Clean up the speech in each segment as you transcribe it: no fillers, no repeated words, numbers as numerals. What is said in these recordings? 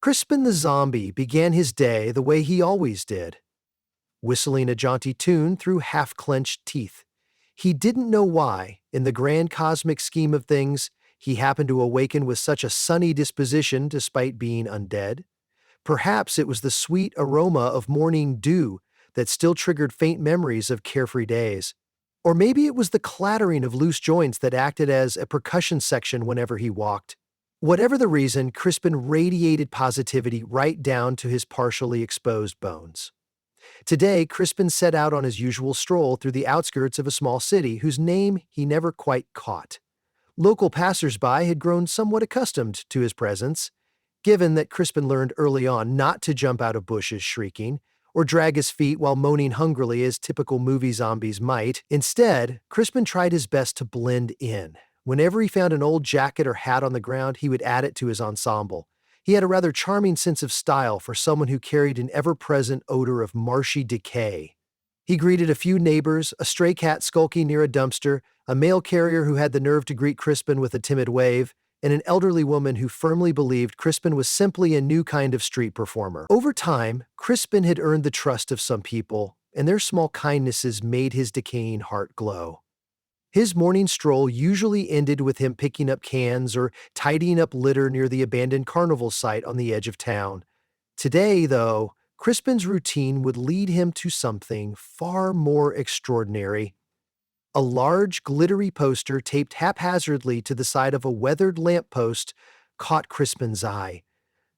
Crispin the zombie began his day the way he always did, whistling a jaunty tune through half-clenched teeth. He didn't know why, in the grand cosmic scheme of things, he happened to awaken with such a sunny disposition despite being undead. Perhaps it was the sweet aroma of morning dew that still triggered faint memories of carefree days. Or maybe it was the clattering of loose joints that acted as a percussion section whenever he walked. Whatever the reason, Crispin radiated positivity right down to his partially exposed bones. Today, Crispin set out on his usual stroll through the outskirts of a small city whose name he never quite caught. Local passers-by had grown somewhat accustomed to his presence, given that Crispin learned early on not to jump out of bushes shrieking, or drag his feet while moaning hungrily as typical movie zombies might. Instead, Crispin tried his best to blend in. Whenever he found an old jacket or hat on the ground, he would add it to his ensemble. He had a rather charming sense of style for someone who carried an ever-present odor of marshy decay. He greeted a few neighbors, a stray cat skulking near a dumpster, a mail carrier who had the nerve to greet Crispin with a timid wave, and an elderly woman who firmly believed Crispin was simply a new kind of street performer. Over time, Crispin had earned the trust of some people, and their small kindnesses made his decaying heart glow. His morning stroll usually ended with him picking up cans or tidying up litter near the abandoned carnival site on the edge of town. Today, though, Crispin's routine would lead him to something far more extraordinary. A large, glittery poster taped haphazardly to the side of a weathered lamppost caught Crispin's eye.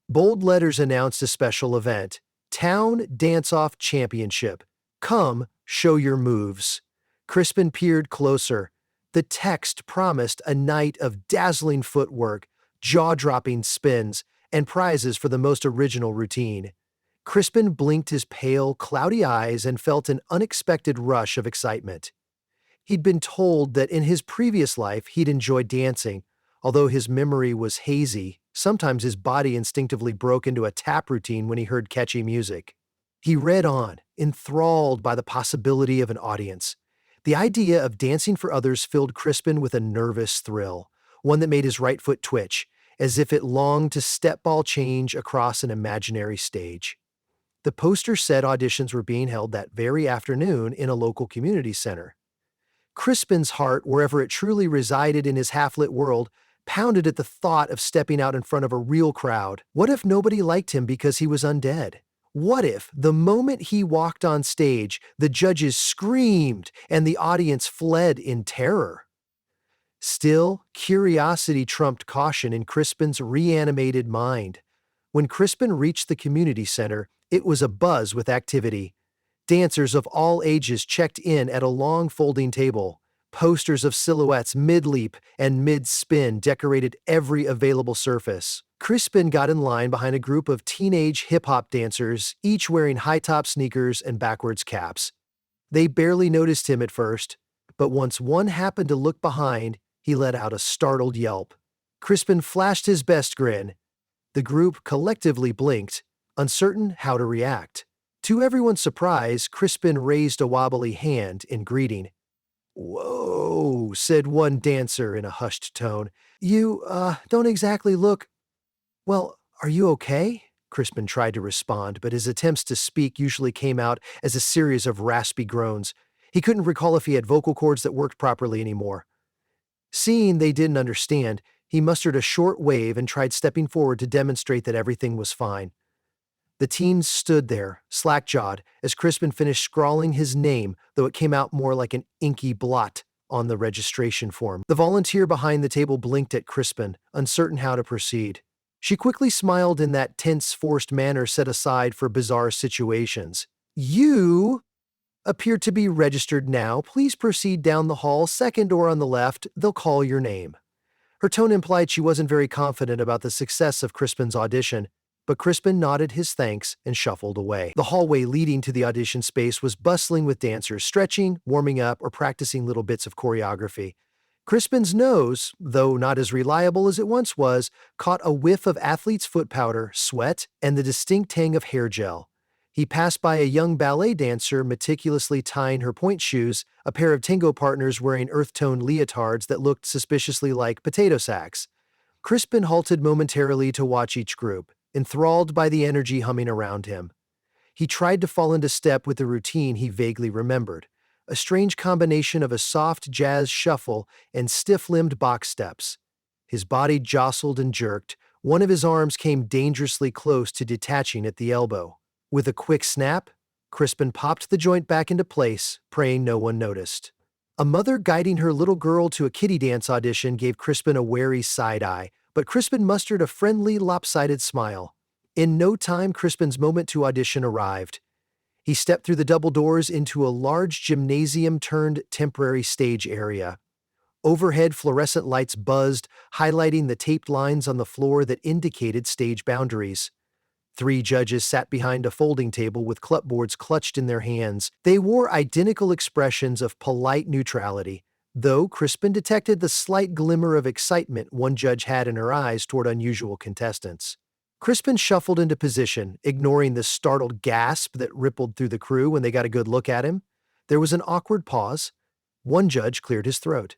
Bold letters announced a special event: Town Dance-Off Championship. Come, show your moves. Crispin peered closer. The text promised a night of dazzling footwork, jaw-dropping spins, and prizes for the most original routine. Crispin blinked his pale, cloudy eyes and felt an unexpected rush of excitement. He'd been told that in his previous life he'd enjoyed dancing. Although his memory was hazy, sometimes his body instinctively broke into a tap routine when he heard catchy music. He read on, enthralled by the possibility of an audience. The idea of dancing for others filled Crispin with a nervous thrill, one that made his right foot twitch, as if it longed to step ball change across an imaginary stage. The poster said auditions were being held that very afternoon in a local community center. Crispin's heart, wherever it truly resided in his half-lit world, pounded at the thought of stepping out in front of a real crowd. What if nobody liked him because he was undead? What if, the moment he walked on stage, the judges screamed and the audience fled in terror? Still, curiosity trumped caution in Crispin's reanimated mind. When Crispin reached the community center, it was abuzz with activity. Dancers of all ages checked in at a long folding table. Posters of silhouettes mid-leap and mid-spin decorated every available surface. Crispin got in line behind a group of teenage hip-hop dancers, each wearing high-top sneakers and backwards caps. They barely noticed him at first, but once one happened to look behind, he let out a startled yelp. Crispin flashed his best grin. The group collectively blinked, uncertain how to react. To everyone's surprise, Crispin raised a wobbly hand in greeting. "Whoa," said one dancer in a hushed tone. You don't exactly look... Well, are you okay?" Crispin tried to respond, but his attempts to speak usually came out as a series of raspy groans. He couldn't recall if he had vocal cords that worked properly anymore. Seeing they didn't understand, he mustered a short wave and tried stepping forward to demonstrate that everything was fine. The teens stood there, slack-jawed, as Crispin finished scrawling his name, though it came out more like an inky blot on the registration form. The volunteer behind the table blinked at Crispin, uncertain how to proceed. She quickly smiled in that tense, forced manner set aside for bizarre situations. "You appear to be registered now. Please proceed down the hall, second door on the left. They'll call your name." Her tone implied she wasn't very confident about the success of Crispin's audition, but Crispin nodded his thanks and shuffled away. The hallway leading to the audition space was bustling with dancers, stretching, warming up, or practicing little bits of choreography. Crispin's nose, though not as reliable as it once was, caught a whiff of athlete's foot powder, sweat, and the distinct tang of hair gel. He passed by a young ballet dancer meticulously tying her pointe shoes, a pair of tango partners wearing earth-toned leotards that looked suspiciously like potato sacks. Crispin halted momentarily to watch each group. enthralled by the energy humming around him. He tried to fall into step with the routine he vaguely remembered, a strange combination of a soft jazz shuffle and stiff-limbed box steps. His body jostled and jerked. One of his arms came dangerously close to detaching at the elbow. With a quick snap, Crispin popped the joint back into place, praying no one noticed. A mother guiding her little girl to a kiddie dance audition gave Crispin a wary side-eye, but Crispin mustered a friendly, lopsided smile. In no time, Crispin's moment to audition arrived. He stepped through the double doors into a large gymnasium-turned-temporary stage area. Overhead fluorescent lights buzzed, highlighting the taped lines on the floor that indicated stage boundaries. 3 judges sat behind a folding table with clipboards clutched in their hands. They wore identical expressions of polite neutrality, though Crispin detected the slight glimmer of excitement one judge had in her eyes toward unusual contestants. Crispin shuffled into position, ignoring the startled gasp that rippled through the crew when they got a good look at him. There was an awkward pause. One judge cleared his throat.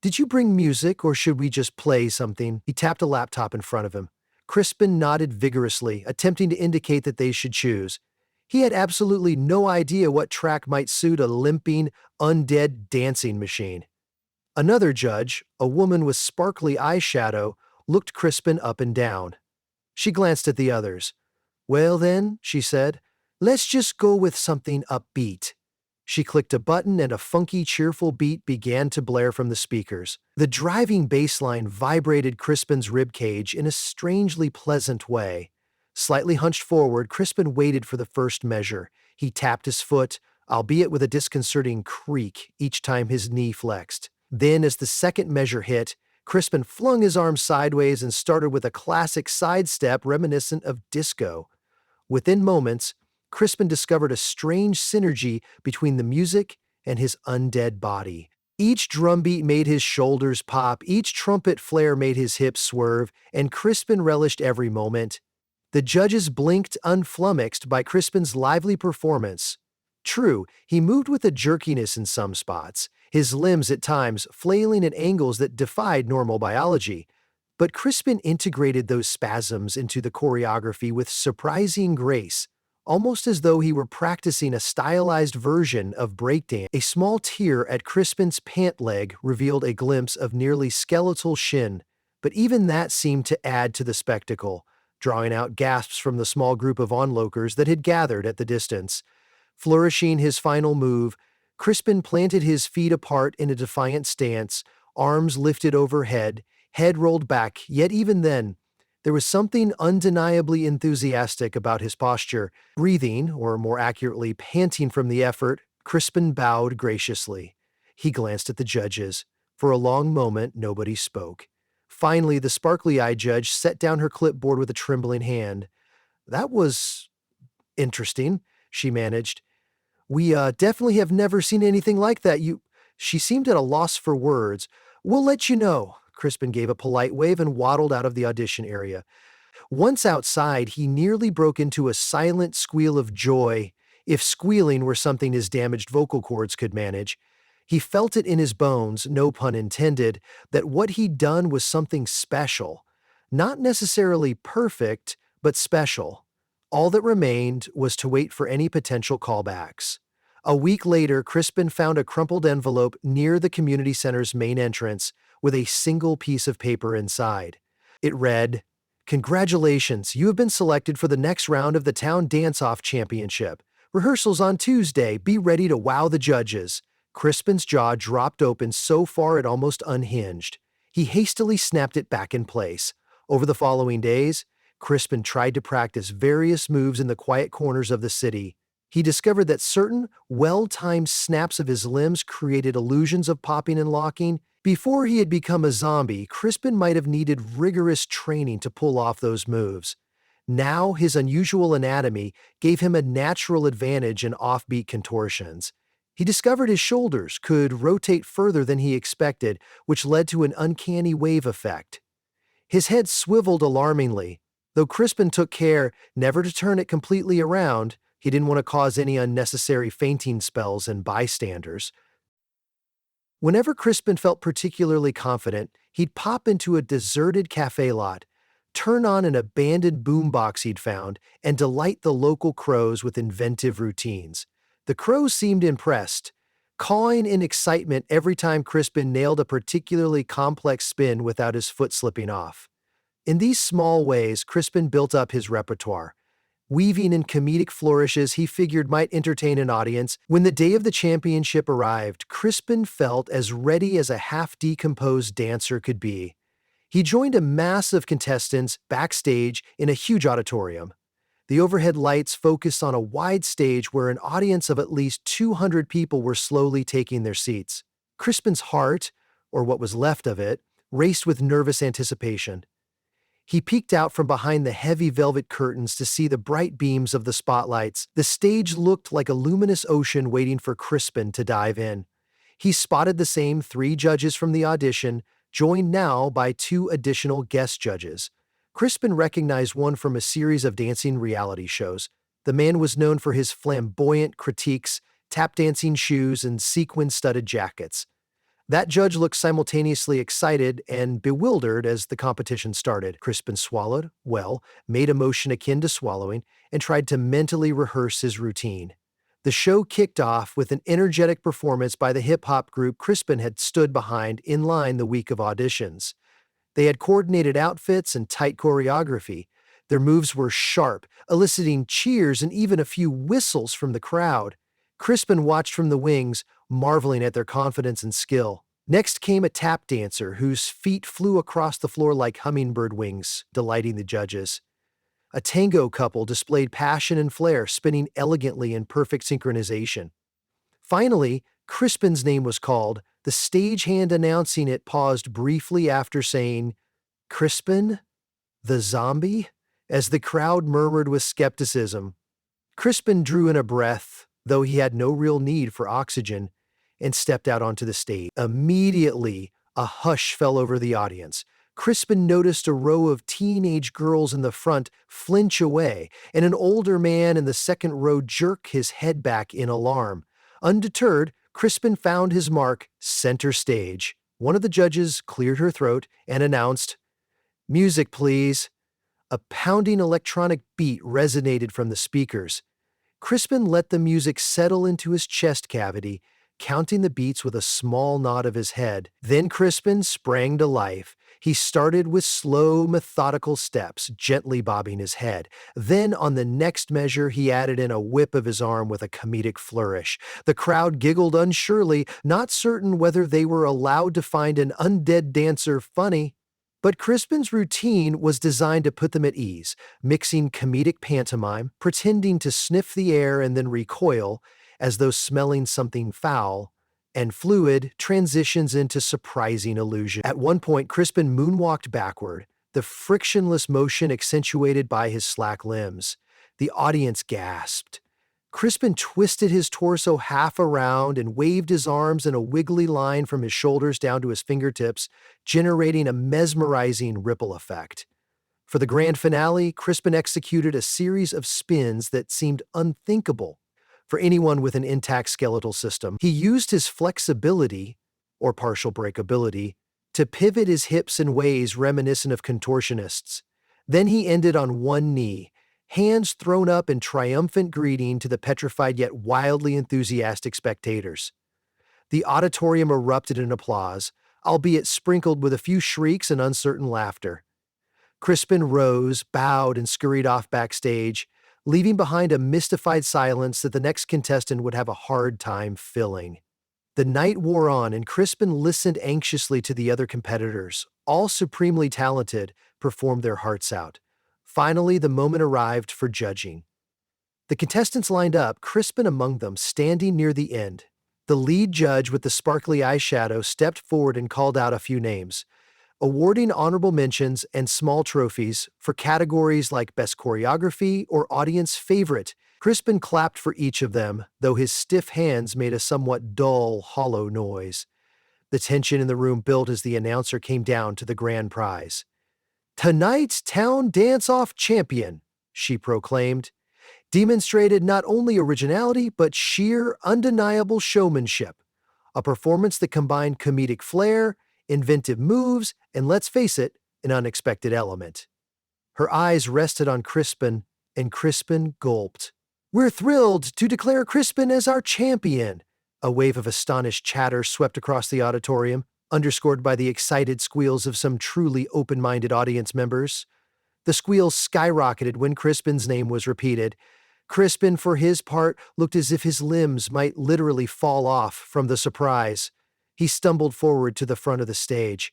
"Did you bring music, or should we just play something?" He tapped a laptop in front of him. Crispin nodded vigorously, attempting to indicate that they should choose. He had absolutely no idea what track might suit a limping, undead dancing machine. Another judge, a woman with sparkly eyeshadow, looked Crispin up and down. She glanced at the others. "Well then," she said, "let's just go with something upbeat." She clicked a button and a funky, cheerful beat began to blare from the speakers. The driving bass line vibrated Crispin's ribcage in a strangely pleasant way. Slightly hunched forward, Crispin waited for the first measure. He tapped his foot, albeit with a disconcerting creak each time his knee flexed. Then, as the second measure hit, Crispin flung his arms sideways and started with a classic sidestep reminiscent of disco. Within moments, Crispin discovered a strange synergy between the music and his undead body. Each drumbeat made his shoulders pop, each trumpet flare made his hips swerve, and Crispin relished every moment. The judges blinked unflummoxed by Crispin's lively performance. True, he moved with a jerkiness in some spots, his limbs at times flailing at angles that defied normal biology. But Crispin integrated those spasms into the choreography with surprising grace, almost as though he were practicing a stylized version of breakdance. A small tear at Crispin's pant leg revealed a glimpse of nearly skeletal shin, but even that seemed to add to the spectacle, drawing out gasps from the small group of onlookers that had gathered at the distance. Flourishing his final move, Crispin planted his feet apart in a defiant stance, arms lifted overhead, head rolled back, yet even then, there was something undeniably enthusiastic about his posture. Breathing, or more accurately, panting from the effort, Crispin bowed graciously. He glanced at the judges. For a long moment, nobody spoke. Finally, the sparkly-eyed judge set down her clipboard with a trembling hand. "That was interesting," she managed. "We definitely have never seen anything like that. She seemed at a loss for words. "We'll let you know." Crispin gave a polite wave and waddled out of the audition area. Once outside, he nearly broke into a silent squeal of joy, if squealing were something his damaged vocal cords could manage. He felt it in his bones, no pun intended, that what he'd done was something special. Not necessarily perfect, but special. All that remained was to wait for any potential callbacks. A week later, Crispin found a crumpled envelope near the community center's main entrance with a single piece of paper inside. It read, "Congratulations, you have been selected for the next round of the Town Dance-Off Championship. Rehearsals on Tuesday. Be ready to wow the judges." Crispin's jaw dropped open so far it almost unhinged. He hastily snapped it back in place. Over the following days, Crispin tried to practice various moves in the quiet corners of the city. He discovered that certain, well-timed snaps of his limbs created illusions of popping and locking. Before he had become a zombie, Crispin might have needed rigorous training to pull off those moves. Now, his unusual anatomy gave him a natural advantage in offbeat contortions. He discovered his shoulders could rotate further than he expected, which led to an uncanny wave effect. His head swiveled alarmingly, though Crispin took care never to turn it completely around. He didn't want to cause any unnecessary fainting spells in bystanders. Whenever Crispin felt particularly confident, he'd pop into a deserted cafe lot, turn on an abandoned boombox he'd found, and delight the local crows with inventive routines. The crows seemed impressed, cawing in excitement every time Crispin nailed a particularly complex spin without his foot slipping off. In these small ways, Crispin built up his repertoire, weaving in comedic flourishes he figured might entertain an audience. When the day of the championship arrived, Crispin felt as ready as a half-decomposed dancer could be. He joined a mass of contestants backstage in a huge auditorium. The overhead lights focused on a wide stage where an audience of at least 200 people were slowly taking their seats. Crispin's heart, or what was left of it, raced with nervous anticipation. He peeked out from behind the heavy velvet curtains to see the bright beams of the spotlights. The stage looked like a luminous ocean waiting for Crispin to dive in. He spotted the same 3 judges from the audition, joined now by 2 additional guest judges. Crispin recognized one from a series of dancing reality shows. The man was known for his flamboyant critiques, tap dancing shoes, and sequin-studded jackets. That judge looked simultaneously excited and bewildered as the competition started. Crispin swallowed, made a motion akin to swallowing, and tried to mentally rehearse his routine. The show kicked off with an energetic performance by the hip-hop group Crispin had stood behind in line the week of auditions. They had coordinated outfits and tight choreography. Their moves were sharp, eliciting cheers and even a few whistles from the crowd. Crispin watched from the wings, marveling at their confidence and skill. Next came a tap dancer whose feet flew across the floor like hummingbird wings, delighting the judges. A tango couple displayed passion and flair, spinning elegantly in perfect synchronization. Finally, Crispin's name was called. The stagehand announcing it paused briefly after saying, "Crispin, the zombie?" as the crowd murmured with skepticism. Crispin drew in a breath, though he had no real need for oxygen, and stepped out onto the stage. Immediately, a hush fell over the audience. Crispin noticed a row of teenage girls in the front flinch away, and an older man in the second row jerk his head back in alarm. Undeterred, Crispin found his mark, center stage. One of the judges cleared her throat and announced, "Music, please." A pounding electronic beat resonated from the speakers. Crispin let the music settle into his chest cavity, counting the beats with a small nod of his head. Then Crispin sprang to life. He started with slow, methodical steps, gently bobbing his head. Then, on the next measure, he added in a whip of his arm with a comedic flourish. The crowd giggled unsurely, not certain whether they were allowed to find an undead dancer funny. But Crispin's routine was designed to put them at ease, mixing comedic pantomime, pretending to sniff the air and then recoil, as though smelling something foul, and fluid transitions into surprising illusion. At one point, Crispin moonwalked backward, the frictionless motion accentuated by his slack limbs. The audience gasped. Crispin twisted his torso half around and waved his arms in a wiggly line from his shoulders down to his fingertips, generating a mesmerizing ripple effect. For the grand finale, Crispin executed a series of spins that seemed unthinkable for anyone with an intact skeletal system. He used his flexibility, or partial breakability, to pivot his hips in ways reminiscent of contortionists. Then he ended on one knee, hands thrown up in triumphant greeting to the petrified yet wildly enthusiastic spectators. The auditorium erupted in applause, albeit sprinkled with a few shrieks and uncertain laughter. Crispin rose, bowed, and scurried off backstage, leaving behind a mystified silence that the next contestant would have a hard time filling. The night wore on, and Crispin listened anxiously to the other competitors, all supremely talented, perform their hearts out. Finally, the moment arrived for judging. The contestants lined up, Crispin among them, standing near the end. The lead judge with the sparkly eyeshadow stepped forward and called out a few names, awarding honorable mentions and small trophies for categories like Best Choreography or Audience Favorite. Crispin clapped for each of them, though his stiff hands made a somewhat dull, hollow noise. The tension in the room built as the announcer came down to the grand prize. "Tonight's Town Dance-Off Champion," she proclaimed, demonstrated not only originality but sheer, undeniable showmanship, a performance that combined comedic flair, inventive moves, and let's face it, an unexpected element. Her eyes rested on Crispin, and Crispin gulped. "We're thrilled to declare Crispin as our champion." A wave of astonished chatter swept across the auditorium, underscored by the excited squeals of some truly open-minded audience members. The squeals skyrocketed when Crispin's name was repeated. Crispin, for his part, looked as if his limbs might literally fall off from the surprise. He stumbled forward to the front of the stage.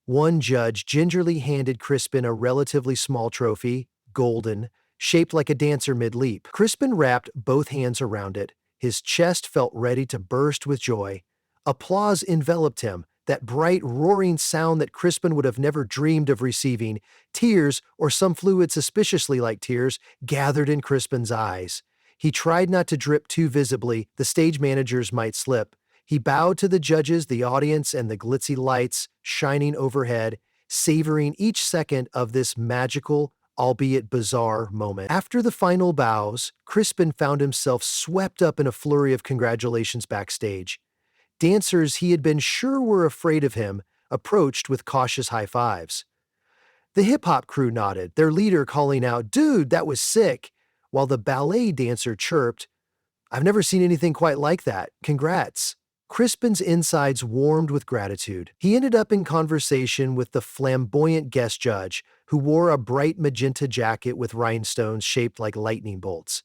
One judge gingerly handed Crispin a relatively small trophy, golden, shaped like a dancer mid-leap. Crispin wrapped both hands around it. His chest felt ready to burst with joy. Applause enveloped him, that bright, roaring sound that Crispin would have never dreamed of receiving. Tears, or some fluid suspiciously like tears, gathered in Crispin's eyes. He tried not to drip too visibly, the stage managers might slip. He bowed to the judges, the audience, and the glitzy lights shining overhead, savoring each second of this magical, albeit bizarre, moment. After the final bows, Crispin found himself swept up in a flurry of congratulations backstage. Dancers he had been sure were afraid of him approached with cautious high fives. The hip-hop crew nodded, their leader calling out, "Dude, that was sick," while the ballet dancer chirped, "I've never seen anything quite like that. Congrats." Crispin's insides warmed with gratitude. He ended up in conversation with the flamboyant guest judge, who wore a bright magenta jacket with rhinestones shaped like lightning bolts.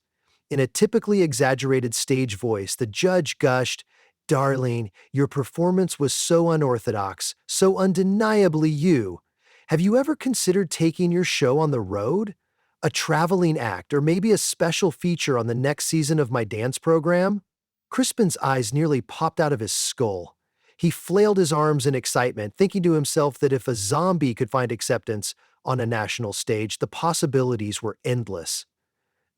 In a typically exaggerated stage voice, the judge gushed, "Darling, your performance was so unorthodox, so undeniably you. Have you ever considered taking your show on the road? A traveling act, or maybe a special feature on the next season of my dance program?" Crispin's eyes nearly popped out of his skull. He flailed his arms in excitement, thinking to himself that if a zombie could find acceptance on a national stage, the possibilities were endless.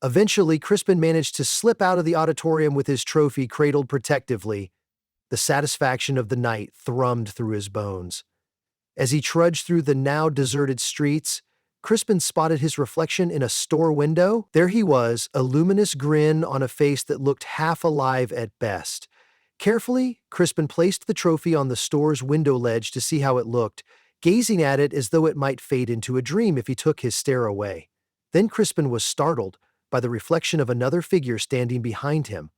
Eventually, Crispin managed to slip out of the auditorium with his trophy cradled protectively. The satisfaction of the night thrummed through his bones. As he trudged through the now deserted streets, Crispin spotted his reflection in a store window. There he was, a luminous grin on a face that looked half alive at best. Carefully, Crispin placed the trophy on the store's window ledge to see how it looked, gazing at it as though it might fade into a dream if he took his stare away. Then Crispin was startled by the reflection of another figure standing behind him,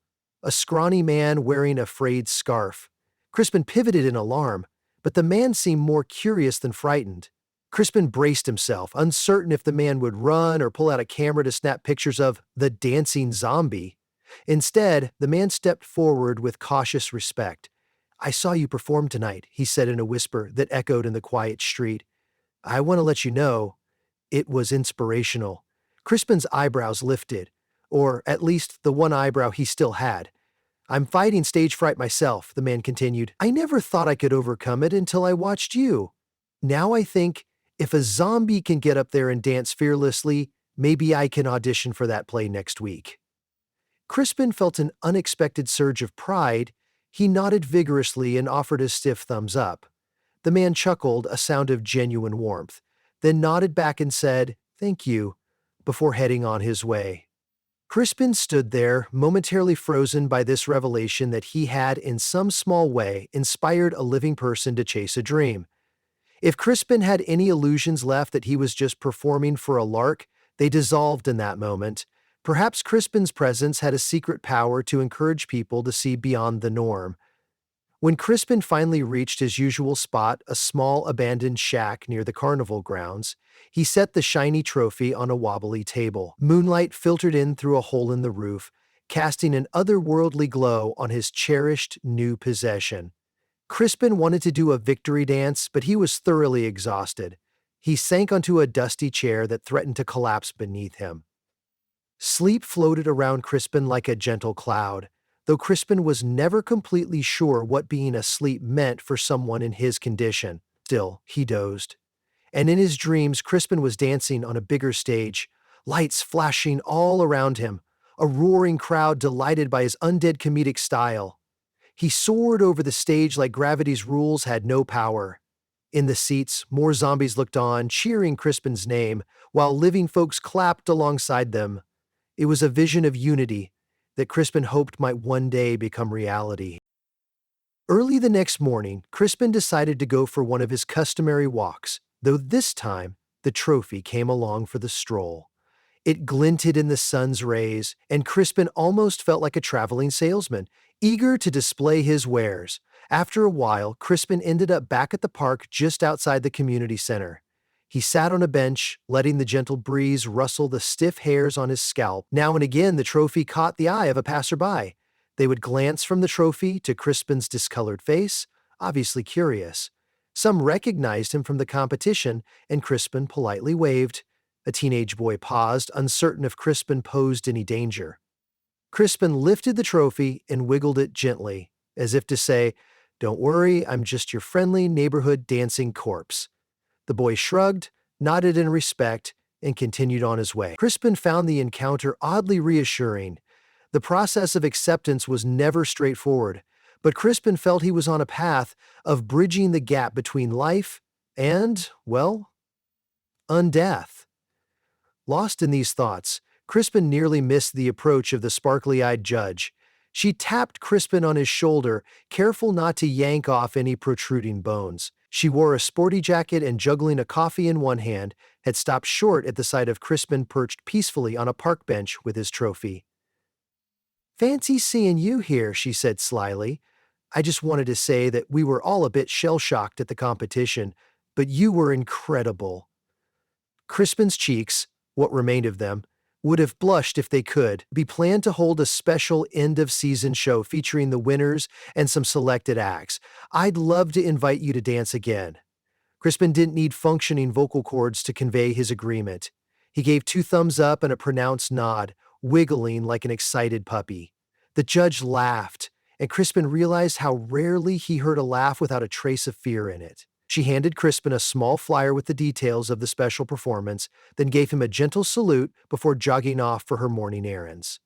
a scrawny man wearing a frayed scarf. Crispin pivoted in alarm, but the man seemed more curious than frightened. Crispin braced himself, uncertain if the man would run or pull out a camera to snap pictures of the dancing zombie. Instead, the man stepped forward with cautious respect. "I saw you perform tonight," he said in a whisper that echoed in the quiet street. "I want to let you know, it was inspirational." Crispin's eyebrows lifted, or at least the one eyebrow he still had. "I'm fighting stage fright myself," the man continued. "I never thought I could overcome it until I watched you. Now I think, if a zombie can get up there and dance fearlessly, maybe I can audition for that play next week." Crispin felt an unexpected surge of pride. He nodded vigorously and offered a stiff thumbs up. The man chuckled, a sound of genuine warmth, then nodded back and said, "Thank you," before heading on his way. Crispin stood there, momentarily frozen by this revelation that he had, in some small way, inspired a living person to chase a dream. If Crispin had any illusions left that he was just performing for a lark, they dissolved in that moment. Perhaps Crispin's presence had a secret power to encourage people to see beyond the norm. When Crispin finally reached his usual spot, a small abandoned shack near the carnival grounds, he set the shiny trophy on a wobbly table. Moonlight filtered in through a hole in the roof, casting an otherworldly glow on his cherished new possession. Crispin wanted to do a victory dance, but he was thoroughly exhausted. He sank onto a dusty chair that threatened to collapse beneath him. Sleep floated around Crispin like a gentle cloud, though Crispin was never completely sure what being asleep meant for someone in his condition. Still, he dozed. And in his dreams, Crispin was dancing on a bigger stage, lights flashing all around him, a roaring crowd delighted by his undead comedic style. He soared over the stage like gravity's rules had no power. In the seats, more zombies looked on, cheering Crispin's name, while living folks clapped alongside them. It was a vision of unity that Crispin hoped might one day become reality. Early the next morning, Crispin decided to go for one of his customary walks, though this time, the trophy came along for the stroll. It glinted in the sun's rays, and Crispin almost felt like a traveling salesman, eager to display his wares. After a while, Crispin ended up back at the park just outside the community center. He sat on a bench, letting the gentle breeze rustle the stiff hairs on his scalp. Now and again, the trophy caught the eye of a passerby. They would glance from the trophy to Crispin's discolored face, obviously curious. Some recognized him from the competition, and Crispin politely waved. A teenage boy paused, uncertain if Crispin posed any danger. Crispin lifted the trophy and wiggled it gently, as if to say, "Don't worry, I'm just your friendly neighborhood dancing corpse." The boy shrugged, nodded in respect, and continued on his way. Crispin found the encounter oddly reassuring. The process of acceptance was never straightforward, but Crispin felt he was on a path of bridging the gap between life and, well, undeath. Lost in these thoughts, Crispin nearly missed the approach of the sparkly-eyed judge. She tapped Crispin on his shoulder, careful not to yank off any protruding bones. She wore a sporty jacket and, juggling a coffee in one hand, had stopped short at the sight of Crispin perched peacefully on a park bench with his trophy. "Fancy seeing you here," she said slyly. "I just wanted to say that we were all a bit shell-shocked at the competition, but you were incredible." Crispin's cheeks, what remained of them, would have blushed if they could. We planned to hold a special end-of-season show featuring the winners and some selected acts. I'd love to invite you to dance again. Crispin didn't need functioning vocal cords to convey his agreement. He gave 2 thumbs up and a pronounced nod, wiggling like an excited puppy. The judge laughed, and Crispin realized how rarely he heard a laugh without a trace of fear in it. She handed Crispin a small flyer with the details of the special performance, then gave him a gentle salute before jogging off for her morning errands.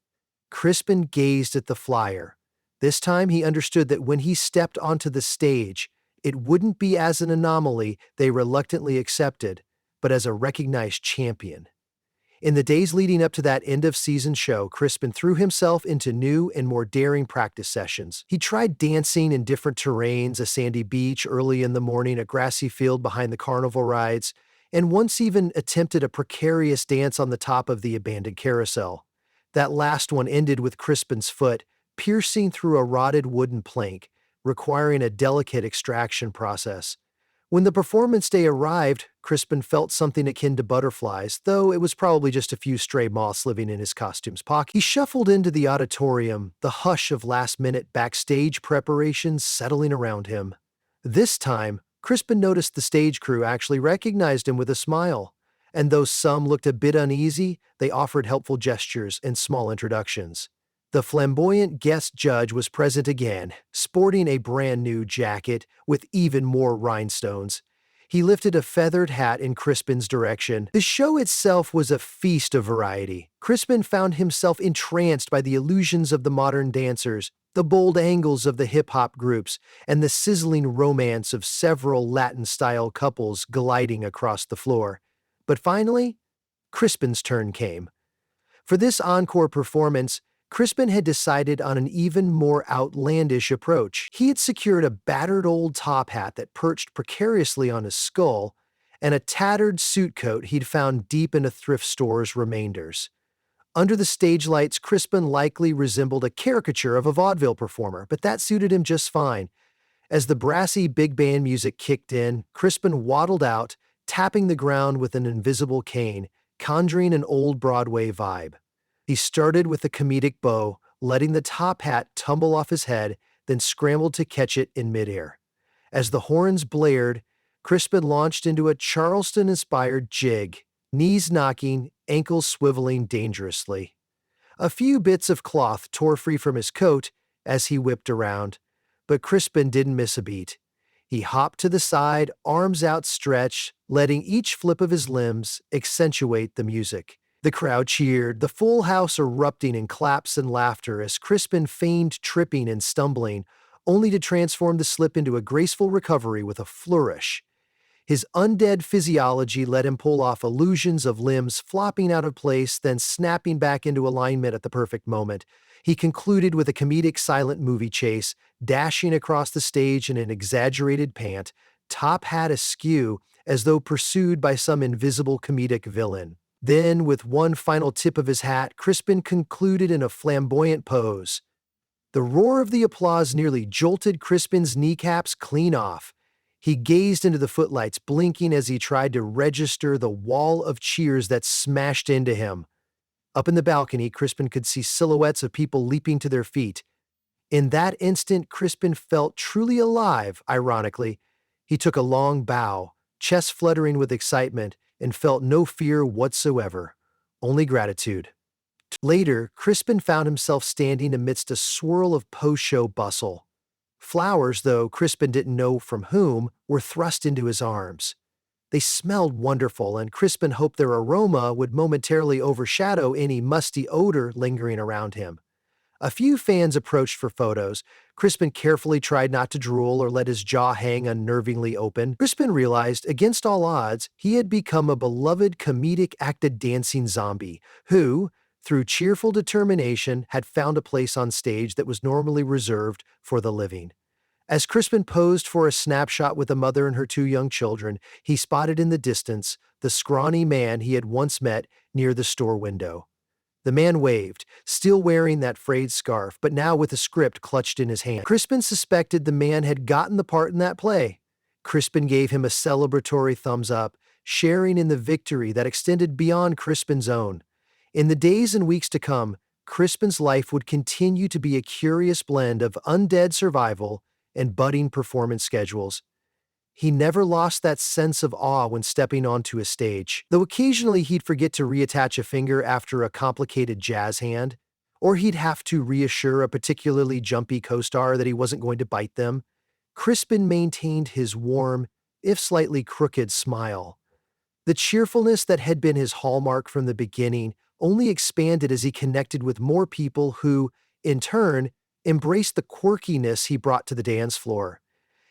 Crispin gazed at the flyer. This time he understood that when he stepped onto the stage, it wouldn't be as an anomaly they reluctantly accepted, but as a recognized champion. In the days leading up to that end-of-season show, Crispin threw himself into new and more daring practice sessions. He tried dancing in different terrains, a sandy beach early in the morning, a grassy field behind the carnival rides, and once even attempted a precarious dance on the top of the abandoned carousel. That last one ended with Crispin's foot piercing through a rotted wooden plank, requiring a delicate extraction process. When the performance day arrived, Crispin felt something akin to butterflies, though it was probably just a few stray moths living in his costume's pocket. He shuffled into the auditorium, the hush of last-minute backstage preparations settling around him. This time, Crispin noticed the stage crew actually recognized him with a smile, and though some looked a bit uneasy, they offered helpful gestures and small introductions. The flamboyant guest judge was present again, sporting a brand new jacket with even more rhinestones. He lifted a feathered hat in Crispin's direction. The show itself was a feast of variety. Crispin found himself entranced by the illusions of the modern dancers, the bold angles of the hip-hop groups, and the sizzling romance of several Latin-style couples gliding across the floor. But finally, Crispin's turn came. For this encore performance, Crispin had decided on an even more outlandish approach. He had secured a battered old top hat that perched precariously on his skull, and a tattered suit coat he'd found deep in a thrift store's remainders. Under the stage lights, Crispin likely resembled a caricature of a vaudeville performer, but that suited him just fine. As the brassy big band music kicked in, Crispin waddled out, tapping the ground with an invisible cane, conjuring an old Broadway vibe. He started with a comedic bow, letting the top hat tumble off his head, then scrambled to catch it in midair. As the horns blared, Crispin launched into a Charleston-inspired jig, knees knocking, ankles swiveling dangerously. A few bits of cloth tore free from his coat as he whipped around, but Crispin didn't miss a beat. He hopped to the side, arms outstretched, letting each flip of his limbs accentuate the music. The crowd cheered, the full house erupting in claps and laughter as Crispin feigned tripping and stumbling, only to transform the slip into a graceful recovery with a flourish. His undead physiology let him pull off illusions of limbs flopping out of place, then snapping back into alignment at the perfect moment. He concluded with a comedic silent movie chase, dashing across the stage in an exaggerated pant, top hat askew, as though pursued by some invisible comedic villain. Then, with one final tip of his hat, Crispin concluded in a flamboyant pose. The roar of the applause nearly jolted Crispin's kneecaps clean off. He gazed into the footlights, blinking as he tried to register the wall of cheers that smashed into him. Up in the balcony, Crispin could see silhouettes of people leaping to their feet. In that instant, Crispin felt truly alive, ironically. He took a long bow, chest fluttering with excitement, and felt no fear whatsoever, only gratitude. Later, Crispin found himself standing amidst a swirl of post-show bustle. Flowers, though Crispin didn't know from whom, were thrust into his arms. They smelled wonderful, and Crispin hoped their aroma would momentarily overshadow any musty odor lingering around him. A few fans approached for photos. Crispin carefully tried not to drool or let his jaw hang unnervingly open. Crispin realized, against all odds, he had become a beloved comedic acted dancing zombie who, through cheerful determination, had found a place on stage that was normally reserved for the living. As Crispin posed for a snapshot with a mother and her two young children, he spotted in the distance the scrawny man he had once met near the store window. The man waved, still wearing that frayed scarf, but now with a script clutched in his hand. Crispin suspected the man had gotten the part in that play. Crispin gave him a celebratory thumbs up, sharing in the victory that extended beyond Crispin's own. In the days and weeks to come, Crispin's life would continue to be a curious blend of undead survival and budding performance schedules. He never lost that sense of awe when stepping onto a stage, though occasionally he'd forget to reattach a finger after a complicated jazz hand, or he'd have to reassure a particularly jumpy co-star that he wasn't going to bite them. Crispin maintained his warm, if slightly crooked, smile. The cheerfulness that had been his hallmark from the beginning only expanded as he connected with more people who, in turn, embraced the quirkiness he brought to the dance floor.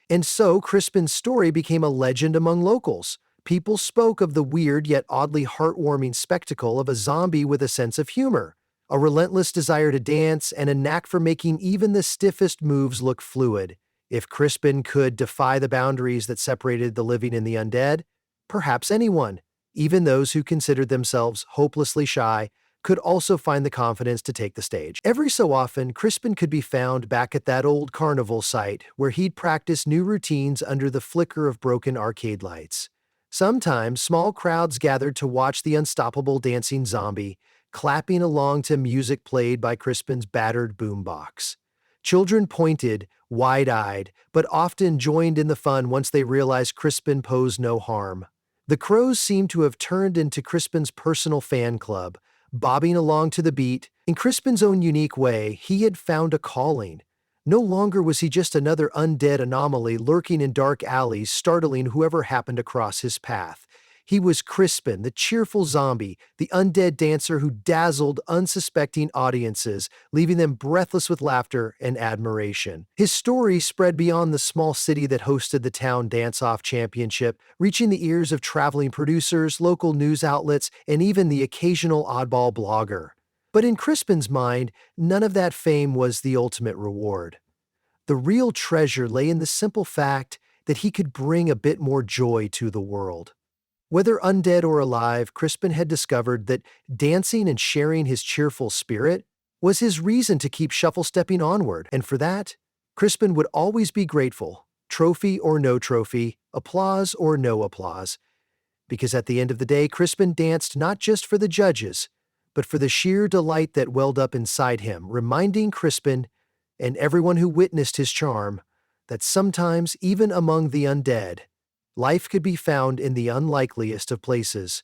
And so Crispin's story became a legend among locals. People spoke of the weird yet oddly heartwarming spectacle of a zombie with a sense of humor, a relentless desire to dance, and a knack for making even the stiffest moves look fluid. If Crispin could defy the boundaries that separated the living and the undead, perhaps anyone, even those who considered themselves hopelessly shy, could also find the confidence to take the stage. Every so often, Crispin could be found back at that old carnival site where he'd practice new routines under the flicker of broken arcade lights. Sometimes, small crowds gathered to watch the unstoppable dancing zombie, clapping along to music played by Crispin's battered boombox. Children pointed, wide-eyed, but often joined in the fun once they realized Crispin posed no harm. The crows seemed to have turned into Crispin's personal fan club, bobbing along to the beat. In Crispin's own unique way, he had found a calling. No longer was he just another undead anomaly lurking in dark alleys, startling whoever happened across his path. He was Crispin, the cheerful zombie, the undead dancer who dazzled unsuspecting audiences, leaving them breathless with laughter and admiration. His story spread beyond the small city that hosted the town dance-off championship, reaching the ears of traveling producers, local news outlets, and even the occasional oddball blogger. But in Crispin's mind, none of that fame was the ultimate reward. The real treasure lay in the simple fact that he could bring a bit more joy to the world. Whether undead or alive, Crispin had discovered that dancing and sharing his cheerful spirit was his reason to keep shuffle-stepping onward, and for that, Crispin would always be grateful, trophy or no trophy, applause or no applause, because at the end of the day, Crispin danced not just for the judges, but for the sheer delight that welled up inside him, reminding Crispin, and everyone who witnessed his charm, that sometimes, even among the undead, life could be found in the unlikeliest of places,